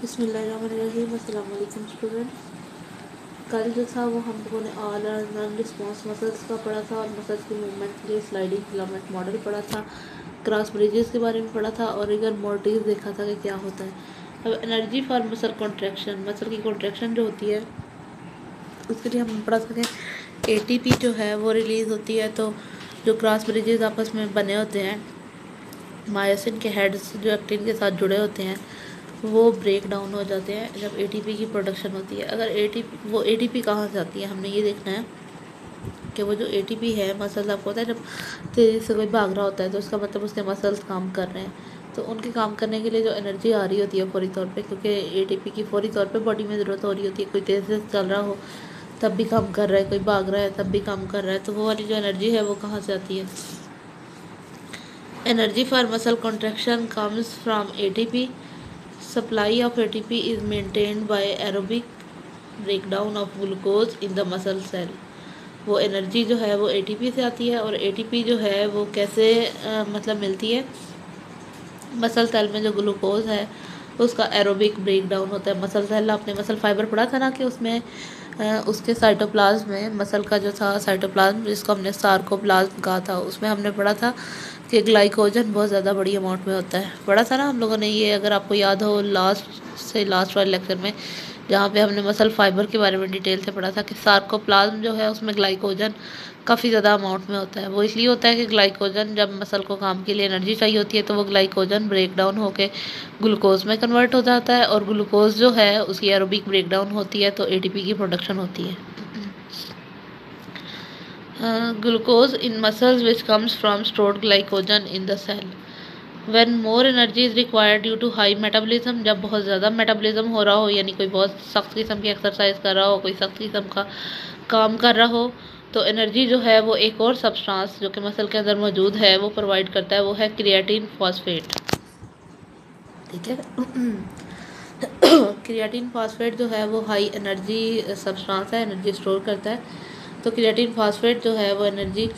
बिस्मिल्लाहिर्रहमानिर्रहीम। अस्सलाम वालेकुम स्टूडेंट। कल जो था वो हम लोगों ने ऑल और नॉन रिस्पॉन्स मसल्स का पढ़ा था और मसल्स की मूवमेंट के लिए स्लाइडिंग फिलामेंट मॉडल पढ़ा था, क्रॉस ब्रिजेस के बारे में पढ़ा था और रिगर मोर्टिस देखा था कि क्या होता है। अब energy for muscle contraction, muscle की कॉन्ट्रैक्शन जो होती है उसके लिए हम पढ़ा सकते हैं एटीपी जो है वो रिलीज़ होती है। तो जो क्रॉस ब्रिजेस आपस में बने होते हैं, मायोसिन के हेड्स जो एक्टिन के साथ जुड़े होते हैं वो ब्रेक डाउन हो जाते हैं जब एटीपी की प्रोडक्शन होती है। अगर एटीपी कहाँ से आती है, हमने ये देखना है कि वो जो एटीपी है मसल्स, आपको होता है जब तेज़ी से कोई भाग रहा होता है तो उसका मतलब उसके मसल्स काम कर रहे हैं। तो उनके काम करने के लिए जो एनर्जी आ रही होती है फौरी तौर पे, क्योंकि एटीपी की फौरी तौर पे बॉडी में ज़रूरत हो रही होती है। कोई तेज़ से चल रहा हो तब भी काम कर रहा है, कोई भाग रहा है तब भी काम कर रहा है, तो वो वाली जो एनर्जी है वो कहाँ से आती है। Energy for muscle contraction comes from ATP. Supply of ATP is maintained by aerobic breakdown of glucose in the muscle cell। वो एनर्जी जो है वो एटीपी से आती है और एटीपी जो है वो कैसे मतलब मिलती है, मसल सेल में जो ग्लूकोज है उसका एरोबिक ब्रेक डाउन होता है। मसल सेल, आपने मसल फाइबर पढ़ा था ना कि उसमें उसके साइटोप्लाज्म में मसल का जो था साइटोप्लाज्म जिसको हमने सार्कोप्लाज्म कहा था, उसमें हमने पढ़ा था कि ग्लाइकोजन बहुत ज़्यादा बड़ी अमाउंट में होता है। पढ़ा था ना हम लोगों ने ये, अगर आपको याद हो लास्ट वाले लेक्चर में जहाँ पे हमने मसल फाइबर के बारे में डिटेल से पढ़ा था कि सार्कोप्लाज्म जो है उसमें ग्लाइकोजन काफ़ी ज़्यादा अमाउंट में होता है। वो इसलिए होता है कि ग्लाइकोजन जब मसल को काम के लिए एनर्जी चाहिए होती है तो वो ग्लाइकोजन ब्रेक डाउन होकर ग्लूकोज में कन्वर्ट हो जाता है और ग्लूकोज जो है उसकी एरोबिक ब्रेक डाउन होती है तो एटीपी की प्रोडक्शन होती है। Glucose in muscles which comes from stored glycogen in the cell. When more energy is required due to high metabolism, जब बहुत ज़्यादा मेटाबॉलिज्म हो रहा हो, यानी कोई बहुत सख्त किस्म की एक्सरसाइज कर रहा हो, कोई सख्त किस्म का काम कर रहा हो, तो एनर्जी जो है वो एक और सब्सटेंस जो कि मसल के अंदर मौजूद है वो प्रोवाइड करता है, वो है क्रिएटिन फॉस्फेट। ठीक है। क्रिएटिन फॉस्फेट जो है वो हाई एनर्जी सब्सटेंस है, एनर्जी स्टोर करता है। तो क्रिएटिन फॉस्फेट जो है वो एनर्जी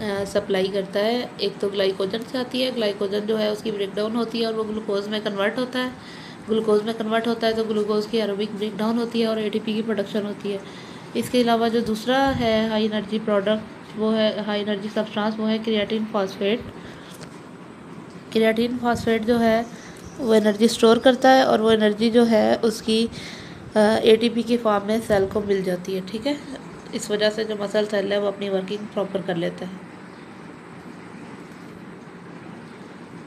सप्लाई करता है। एक तो ग्लाइकोजन से आती है, ग्लाइकोजन जो है उसकी ब्रेकडाउन होती है और वो ग्लूकोज में कन्वर्ट होता है। ग्लूकोज में कन्वर्ट होता है तो ग्लूकोज की एरोबिक ब्रेकडाउन होती है और एटीपी की प्रोडक्शन होती है। इसके अलावा जो दूसरा है हाई एनर्जी प्रोडक्ट, वो है हाई एनर्जी सब्सटेंस, वो है क्रिएटिन फॉस्फेट। क्रिएटिन फॉस्फेट जो है वो एनर्जी स्टोर करता है और वो एनर्जी जो है उसकी एटीपी की फॉर्म में सेल को मिल जाती है। ठीक है, इस वजह से जो मसल सेल है वो अपनी वर्किंग प्रॉपर कर लेता है।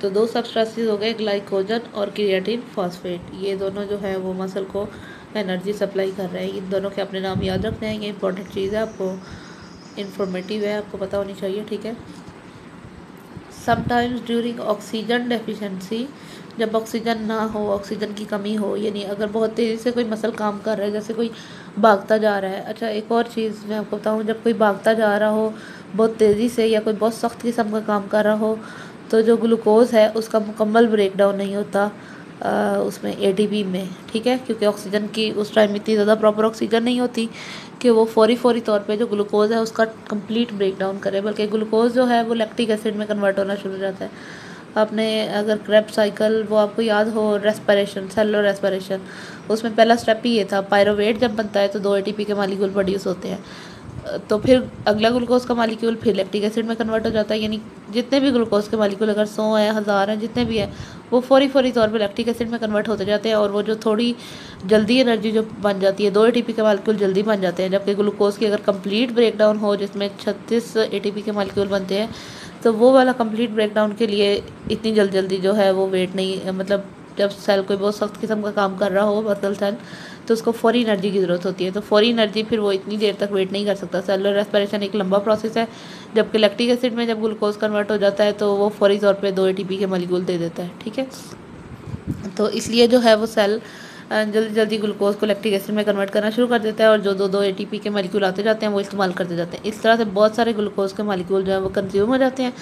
तो दो सब्सटेंसेस हो गए, ग्लाइकोजन और क्रिएटिन फॉस्फेट। ये दोनों जो है वो मसल को एनर्जी सप्लाई कर रहे हैं। इन दोनों के अपने नाम याद रखने हैं, ये इंपॉर्टेंट चीज़ है, आपको इन्फॉर्मेटिव है, आपको पता होनी चाहिए। ठीक है। समटाइम्स ड्यूरिंग ऑक्सीजन डेफिशिएंसी, जब ऑक्सीजन ना हो, ऑक्सीजन की कमी हो, यानी अगर बहुत तेज़ी से कोई मसल काम कर रहा है, जैसे कोई भागता जा रहा है। अच्छा, एक और चीज़ मैं आपको बताऊँ, जब कोई भागता जा रहा हो बहुत तेज़ी से या कोई बहुत सख्त किस्म का काम कर रहा हो तो जो ग्लूकोज है उसका मुकम्मल ब्रेक डाउन नहीं होता उसमें एटीपी में। ठीक है, क्योंकि ऑक्सीजन की उस टाइम इतनी ज़्यादा प्रॉपर ऑक्सीजन नहीं होती कि वो फौरी तौर पे जो ग्लूकोज है उसका कंप्लीट ब्रेक डाउन करे, बल्कि ग्लूकोज जो है वो लैक्टिक एसिड में कन्वर्ट होना शुरू हो जाता है। आपने अगर क्रेब्स साइकिल वो आपको याद हो, रेस्पिरेशन, सेलुलर रेस्पिरेशन, उसमें पहला स्टेप ही ये था, पायरोवेट जब बनता है तो 2 एटीपी के मॉलिक्यूल प्रोड्यूस होते हैं, तो फिर अगला ग्लूकोज का मॉलिक्यूल फिर लैक्टिक एसिड में कन्वर्ट हो जाता है। यानी जितने भी ग्लूकोज के मॉलिक्यूल अगर 100 है, 1000 हैं, जितने भी हैं, वो फौरी तौर पे लैक्टिक एसिड में कन्वर्ट होते जाते हैं और वो जो थोड़ी जल्दी एनर्जी जो बन जाती है, 2 एटीपी के मॉलिक्यूल जल्दी बन जाते हैं, जबकि ग्लूकोज की अगर कंप्लीट ब्रेकडाउन हो जिसमें 36 एटीपी के मॉलिक्यूल बनते हैं, तो वो वाला कंप्लीट ब्रेकडाउन के लिए इतनी जल्दी जो है वो वेट नहीं, मतलब जब सेल कोई बहुत सख्त किस्म का काम कर रहा हो मसल सेल, तो उसको फौरी एनर्जी की ज़रूरत होती है। तो फौरी एनर्जी फिर वो इतनी देर तक वेट नहीं कर सकता। सेलुलर रेस्पिरेशन एक लंबा प्रोसेस है, जबकि लैक्टिक एसिड में जब ग्लूकोज कन्वर्ट हो जाता है तो वो फौरी तौर पे 2 एटीपी के मॉलिक्यूल दे देता है। ठीक है, तो इसलिए जो है वो सेल जल्दी ग्लूकोज को लैक्टिक एसिड में कन्वर्ट करना शुरू कर देता है और जो दो एटीपी के मॉलिक्यूल आते जाते हैं वो इस्तेमाल करते जाते हैं। इस तरह से बहुत सारे ग्लूकोज के मॉलिक्यूल जो है वो कंज्यूम हो जाते हैं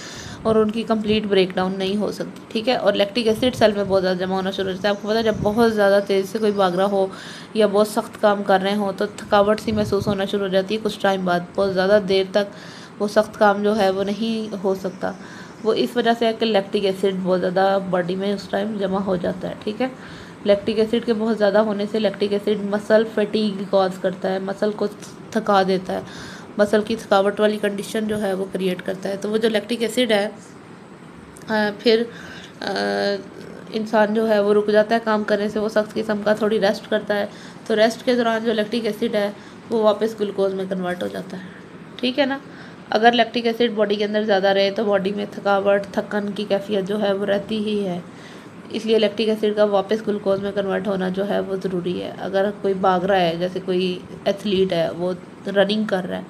और उनकी कंप्लीट ब्रेकडाउन नहीं हो सकती। ठीक है, और लैक्टिक एसिड सेल में बहुत ज़्यादा जमा होना शुरू हो जाता है। आपको पता है जब बहुत ज़्यादा तेज़ी से कोई भाग रहा हो या बहुत सख्त काम कर रहे हो तो थकावट सी महसूस होना शुरू हो जाती है कुछ टाइम बाद, बहुत ज़्यादा देर तक वो सख्त काम जो है वो नहीं हो सकता। वो इस वजह से है कि लैक्टिक एसिड बहुत ज़्यादा बॉडी में उस टाइम जमा हो जाता है। ठीक है, लैक्टिक एसिड के बहुत ज़्यादा होने से lactic acid muscle fatigue cause करता है, मसल को थका देता है, मसल की थकावट वाली कंडीशन जो है वो क्रिएट करता है। तो वो जो लैक्टिक एसिड है फिर इंसान जो है वो रुक जाता है काम करने से, वो सख्त किस्म का थोड़ी रेस्ट करता है। तो रेस्ट के दौरान जो लैक्टिक एसिड है वो वापस ग्लूकोज में कन्वर्ट हो जाता है, ठीक है ना। अगर लैक्टिक एसिड बॉडी के अंदर ज़्यादा रहे तो बॉडी में थकावट, थकन की कैफियत जो है वो रहती ही है, इसलिए लैक्टिक एसिड का वापस ग्लूकोज में कन्वर्ट होना जो है वो ज़रूरी है। अगर कोई भाग रहा है, जैसे कोई एथलीट है वो रनिंग कर रहा है,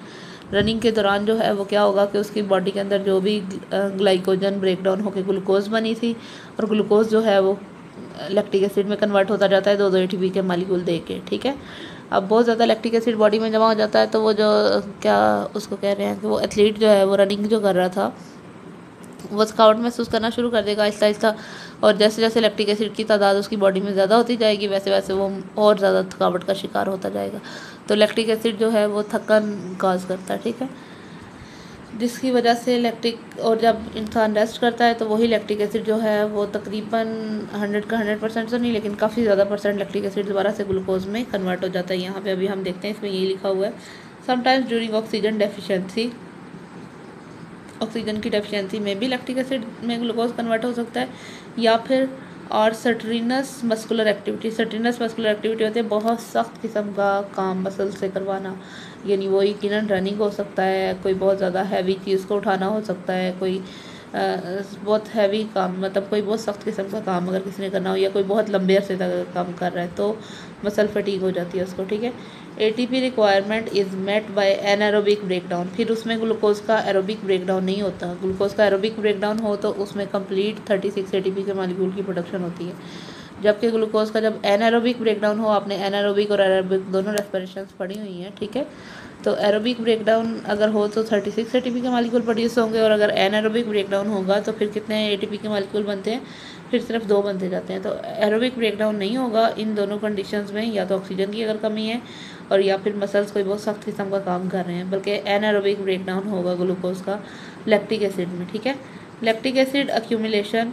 रनिंग के दौरान जो है वो क्या होगा कि उसकी बॉडी के अंदर जो भी ग्लाइकोजन ब्रेक डाउन होकर ग्लूकोज बनी थी, और ग्लूकोज जो है वो लैक्टिक एसिड में कन्वर्ट होता जाता है 2-2 एटीपी के मालिक्यूल दे के, ठीक है। अब बहुत ज़्यादा लैक्टिक एसिड बॉडी में जमा हो जाता है तो वो जो क्या उसको कह रहे हैं कि वो एथलीट जो है वो रनिंग जो कर रहा था वो थकावट महसूस करना शुरू कर देगा आहिस्ता आहिस्ता, और जैसे जैसे लैक्टिक एसिड की तादाद उसकी बॉडी में ज़्यादा होती जाएगी वैसे वैसे वो और ज़्यादा थकावट का शिकार होता जाएगा। तो लैक्टिक एसिड जो है वो थकन काज करता है, ठीक है, जिसकी वजह से लैक्टिक, और जब इंसान रेस्ट करता है तो वही लैक्टिक एसिड जो है वो तकरीबन 100 का 100% तो नहीं लेकिन काफ़ी ज़्यादा परसेंट लैक्टिक एसिड दोबारा से ग्लूकोज में कन्वर्ट हो जाता है। यहाँ पे अभी हम देखते हैं इसमें यही लिखा हुआ है, sometimes during oxygen deficiency, oxygen की डेफिशिएंसी में भी लैक्टिक एसिड में ग्लूकोज कन्वर्ट हो सकता है, या फिर और सर्ट्रीनस मस्कुलर एक्टिविटी, सर्ट्रीनस मस्कुलर एक्टिविटी होती है बहुत सख्त किस्म का काम मसल से करवाना, यानी वो यकीनन रनिंग हो सकता है, कोई बहुत ज़्यादा हैवी चीज़ को उठाना हो सकता है, कोई बहुत हैवी काम, मतलब कोई बहुत सख्त किस्म का काम अगर किसी ने करना हो, या कोई बहुत लंबे अरसे तक काम कर रहा है तो मसल फटीग हो जाती है उसको, ठीक है। ATP requirement is met by anaerobic breakdown, फिर उसमें ग्लूकोज का एरोबिक ब्रेकडाउन नहीं होता, ग्लूकोज का एरोबिक ब्रेकडाउन हो तो उसमें कंप्लीट 36 एटीपी के मालिक्यूल की प्रोडक्शन होती है, जबकि ग्लूकोज का जब एनारोबिक ब्रेकडाउन हो, आपने एनारोबिक और एरोबिक दोनों रेस्पिरेशंस पढ़ी हुई हैं, ठीक है, तो एरोबिक ब्रेकडाउन अगर हो तो 36 एटीपी के मालिक्यूल प्रोड्यूस होंगे, और अगर एनारोबिक ब्रेकडाउन होगा तो फिर कितने एटीपी के मालिक्यूल बनते हैं, फिर सिर्फ 2 बनते जाते हैं। तो एरोबिक ब्रेकडाउन नहीं होगा इन दोनों कंडीशंस में, या तो ऑक्सीजन की अगर कमी है और या फिर मसल्स कोई बहुत सख्त किस्म का काम कर रहे हैं, बल्कि एनारोबिक ब्रेकडाउन होगा ग्लूकोज का लैक्टिक एसिड में, ठीक है। Lactic acid accumulation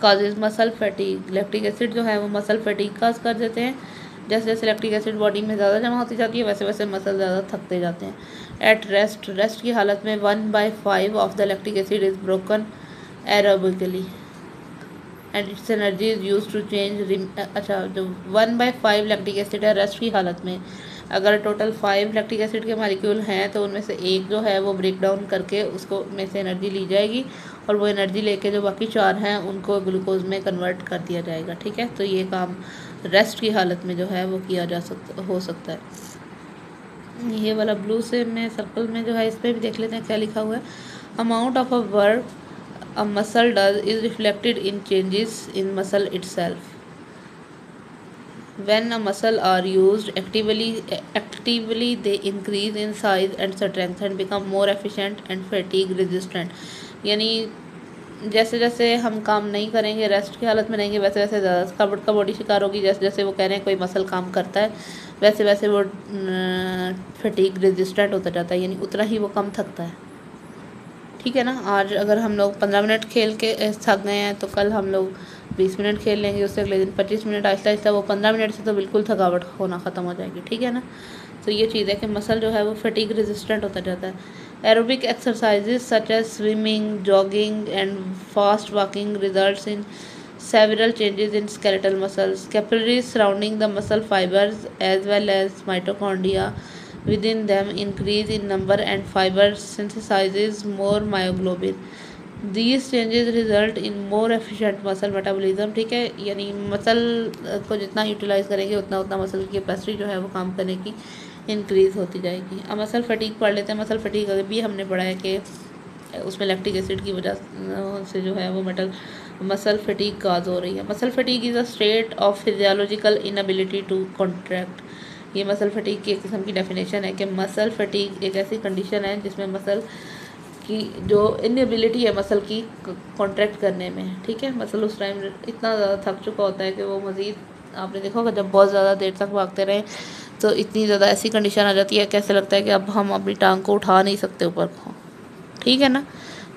causes muscle fatigue, lactic acid जो है वो मसल फैटीग काज कर देते हैं, जैसे जैसे लैक्टिक एसिड बॉडी में ज़्यादा जमा होती जाती है वैसे वैसे मसल ज़्यादा थकते जाते हैं। एट रेस्ट, रेस्ट की हालत में 1/5 of the lactic acid is broken aerobically and its energy is use to change, अच्छा जो 1/5 लैक्टिक एसिड है रेस्ट की हालत में, अगर टोटल 5 लैक्टिक एसिड के मालिक्यूल हैं तो उनमें से एक जो है वो ब्रेक डाउन करके उसको में से एनर्जी ली जाएगी, और वो एनर्जी लेके जो बाकी 4 हैं उनको ग्लूकोज में कन्वर्ट कर दिया जाएगा, ठीक है। तो ये काम रेस्ट की हालत में जो है वो किया जा सकता हो सकता है। ये वाला ब्लू से में सर्कल में जो है इस पर भी देख लेते हैं क्या लिखा हुआ है। Amount of a work a muscle does is reflected in changes in muscle itself. When a muscle are used actively they increase in size and strength and become more efficient and fatigue resistant. यानी जैसे जैसे हम काम नहीं करेंगे, rest की हालत में रहेंगे, वैसे वैसे ज़्यादा थकावट का बॉडी शिकार होगी। जैसे जैसे वो कह रहे हैं कोई मसल काम करता है वैसे वैसे वो फटीग रेजिस्टेंट होता जाता है, यानी उतना ही वो कम थकता है, ठीक है ना। आज अगर हम लोग 15 मिनट खेल के थक गए हैं तो कल हम लोग 20 मिनट खेल लेंगे, उससे अगले दिन 25 मिनट, आहिस्ता आहिस्ता वो 15 मिनट से तो बिल्कुल थकावट होना ख़त्म हो जाएगी, ठीक है ना। तो ये चीज़ है कि मसल जो है वो फटीग रेजिस्टेंट होता जाता है। Aerobic exercises such as swimming, jogging and fast walking results in several changes in skeletal muscles, capillaries surrounding the muscle fibers as well as mitochondria within them increase in number and fiber synthesizes more myoglobin. These changes result in more efficient muscle metabolism, ठीक है, यानी muscle को जितना utilise करेंगे उतना उतना muscle की capacity जो है वो काम करने की इंक्रीज होती जाएगी। अब मसल फटीग पढ़ लेते हैं। मसल फटीग भी हमने पढ़ा है कि उसमें लैक्टिक एसिड की वजह से जो है वो मसल फटीग काज हो रही है। Muscle fatigue is a state of physiological inability to contract. ये मसल फटीग की एक किस्म की डेफिनेशन है कि मसल फटीग एक ऐसी कंडीशन है जिसमें मसल की जो इनएबिलिटी है मसल की कॉन्ट्रैक्ट करने में, ठीक है। मसल उस टाइम इतना ज़्यादा थक चुका होता है कि वो मज़ीद, आपने देखा होगा जब बहुत ज़्यादा देर तक भागते रहें तो इतनी ज़्यादा ऐसी कंडीशन आ जाती है कैसे लगता है कि अब हम अपनी टांग को उठा नहीं सकते ऊपर को, ठीक है ना।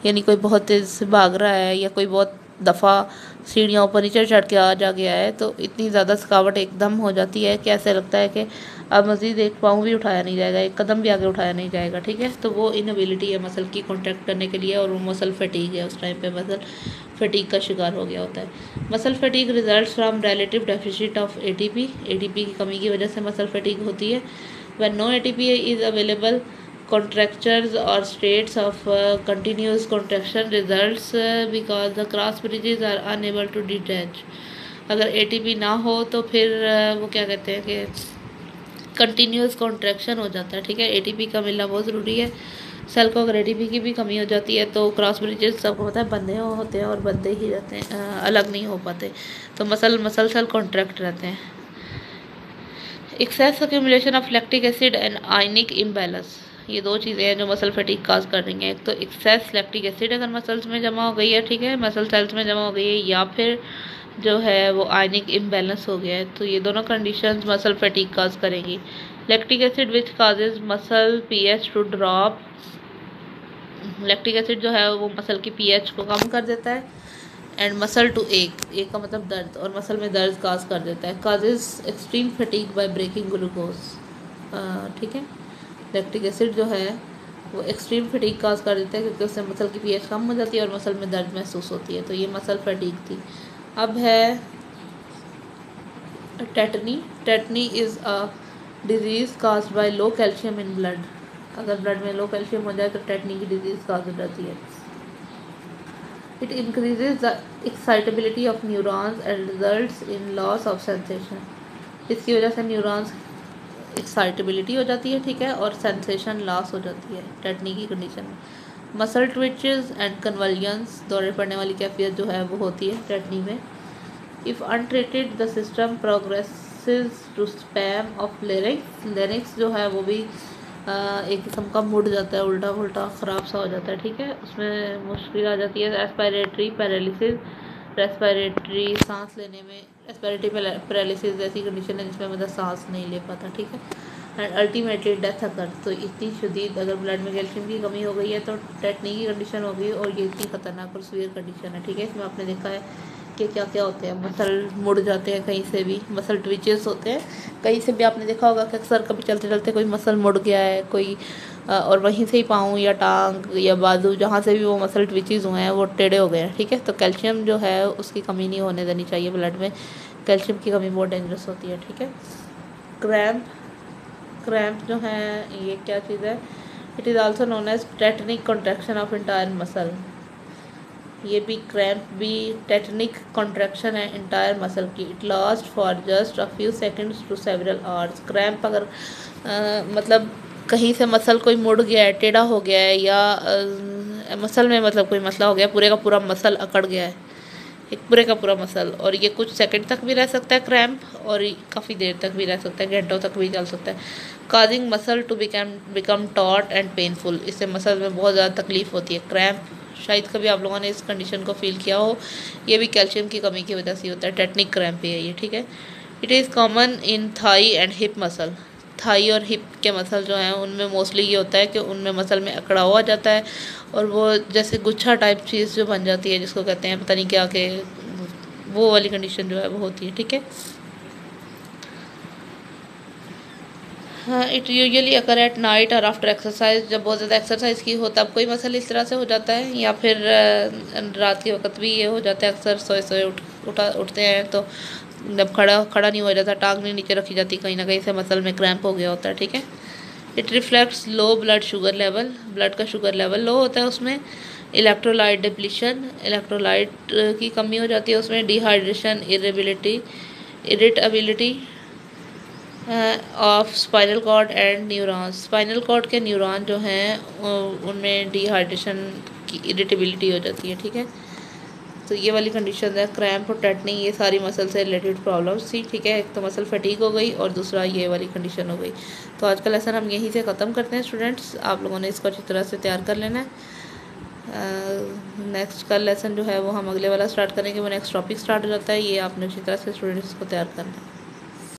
यानी कोई बहुत तेज़ से भाग रहा है या कोई बहुत दफ़ा सीढ़ियाँ ऊपर नीचे चढ़ के आ जा गया है तो इतनी ज़्यादा थकावट एकदम हो जाती है कि ऐसे लगता है कि अब मज़ीद एक पाँव भी उठाया नहीं जाएगा, एक कदम भी आगे उठाया नहीं जाएगा, ठीक है। तो वो इनएबिलिटी है मसल की कॉन्ट्रैक्ट करने के लिए, और वो मसल फटीग है, उस टाइम पे मसल फटीग का शिकार हो गया होता है। Muscle fatigue result from relative deficit of ATP की कमी की वजह से मसल फटीग होती है। When no ATP is available, contractures or states of continuous contraction results because the cross bridges are unable to detach। अगर एटीपी ना हो तो फिर वो क्या कहते हैं कि कंटिन्यूस कॉन्ट्रैक्शन हो जाता है, ठीक है। एटीपी का मिलना बहुत ज़रूरी है। सेल को अगर एटीपी की भी कमी हो जाती है तो क्रॉस ब्रिजेस सबको पता है बंधे होते हैं और बंधे ही रहते हैं, अलग नहीं हो पाते। तो मसल सेल कॉन्ट्रैक्ट रहते हैं। Excess accumulation of lactic acid and ionic imbalance, ये दो चीज़ें हैं जो मसल फटीग काज कर रही हैं। एक तो एक्सेस लैक्टिक एसिड अगर मसल्स में जमा हो गई है, ठीक है, मसल सेल्स में जमा हो गई है, या फिर जो है वो आयनिक इम्बैलेंस हो गया है, तो ये दोनों कंडीशंस मसल फटीग काज करेंगी। Lactic acid which causes muscle pH to drop, lactic acid जो है वो मसल की पीएच को कम कर देता है। एंड मसल टू एक का मतलब दर्द, और मसल में दर्द काज कर देता है। Causes extreme fatigue by breaking glucose, ठीक है। लैक्टिक एसिड जो है वो एक्सट्रीम फटीग काज कर देता है क्योंकि उससे मसल की पीएच कम हो जाती है और मसल में दर्द महसूस होती है। तो ये मसल फटीग थी। अब है tetani is a disease caused by low calcium in blood. अगर ब्लड में लो कैल्शियम हो जाए तो टेटनी की डिजीज़ काज हो जाती है। It increases the excitability of neurons and results in loss of sensation. इसकी वजह से न्यूरॉन्स एक्साइटेबिलिटी हो जाती है, ठीक है, और सेंसेशन लॉस हो जाती है टेटनी की कंडीशन में। मसल ट्विचेस एंड कन्वल्जन्स, दौरे पड़ने वाली कैफियत जो है वो होती है टेटनी में। If untreated the system progresses to spasm of larynx जो है वो भी एक किस्म का मुड़ जाता है, उल्टा पुल्टा ख़राब सा हो जाता है, ठीक है। उसमें मुश्किल आ जाती है। रेस्पिरेटरी पैरालिसिस, रेस्पिरेटरी सांस लेने में, रेस्पिरेटरी पैरालिसिस ऐसी कंडीशन है जिसमें मतलब सांस नहीं ले पाता, ठीक है। एंड अल्टीमेटली डेथ अकर। तो इतनी शदीद अगर ब्लड में कैल्शियम की कमी हो गई है तो टेटनी की कंडीशन हो गई, और ये इतनी ख़तरनाक और सीवियर कंडीशन है, ठीक है। इसमें आपने देखा है कि क्या क्या होते हैं, मसल मुड़ जाते हैं, कहीं से भी मसल ट्विचेस होते हैं, कहीं से भी आपने देखा होगा कि अक्सर कभी चलते चलते कोई मसल मुड़ गया है कोई, और वहीं से ही पाँव या टांग या बाजू जहाँ से भी वो मसल ट्विचेस हुए हैं वो टेढ़े हो गए हैं, ठीक है। तो कैल्शियम जो है उसकी कमी नहीं होने देनी चाहिए ब्लड में, कैल्शियम की कमी बहुत डेंजरस होती है, ठीक है। क्रैम्प जो है ये क्या चीज़ है? It is also known as tetanic contraction of entire muscle. ये भी क्रैम्प भी टेटनिक कॉन्ट्रैक्शन है इंटायर मसल की। It last for just a few seconds to several hours. Cramp अगर मतलब कहीं से मसल कोई मुड़ गया है, टेढ़ा हो गया है, या मसल में मतलब कोई मसला हो गया, पूरे का पूरा मसल अकड़ गया है, एक पूरे का पूरा मसल, और ये कुछ सेकंड तक भी रह सकता है क्रैम्प, और काफ़ी देर तक भी रह सकता है, घंटों तक भी चल सकता है। Causing muscle to become taut and painful, इससे मसल में बहुत ज़्यादा तकलीफ होती है। क्रैम्प शायद कभी आप लोगों ने इस कंडीशन को फील किया हो, ये भी कैल्शियम की कमी की वजह से होता है। टेटनिक क्रैम्प है ये, ठीक है। It is common in thigh and hip muscle. Thigh और हिप के मसल जो हैं उनमें मोस्टली ये होता है कि उनमें मसल में अकड़ा हुआ जाता है, और वो जैसे गुच्छा टाइप चीज़ जो बन जाती है जिसको कहते हैं पता नहीं क्या के, वो वाली कंडीशन जो है वो होती है, ठीक है। हाँ, it usually occur at night और आफ्टर एक्सरसाइज। जब बहुत ज़्यादा एक्सरसाइज की हो तब कोई मसल इस तरह से हो जाता है, या फिर रात के वक्त भी ये हो जाता है। अक्सर सोए सोए उठते हैं तो जब खड़ा नहीं हो जाता, टांग नहीं नीचे रखी जाती, कहीं ना कहीं से मसल में क्रैम्प हो गया होता है, ठीक है। It reflects low blood sugar level, blood का शुगर लेवल लो होता है उसमें। इलेक्ट्रोलाइट डिप्लीशन, इलेक्ट्रोलाइट की कमी हो जाती है उसमें। Dehydration, irritability of spinal cord and neurons. Spinal cord के न्यूरॉन जो हैं उनमें डिहाइड्रेशन की इरिटेबिलिटी हो जाती है, ठीक है। तो ये वाली कंडीशन है क्रैम्प और टेटनी, ये सारी मसल से रिलेटेड प्रॉब्लम्स थी, ठीक है। एक तो मसल फटीग हो गई और दूसरा ये वाली कंडीशन हो गई। तो आज का लेसन हम यहीं से ख़त्म करते हैं स्टूडेंट्स, आप लोगों ने इसको अच्छी तरह से तैयार कर लेना है। नेक्स्ट का लेसन जो है वो हम अगले वाला स्टार्ट करेंगे, वो नेक्स्ट टॉपिक स्टार्ट हो जाता है, ये आपने अच्छी तरह से स्टूडेंट्स को तैयार करना है।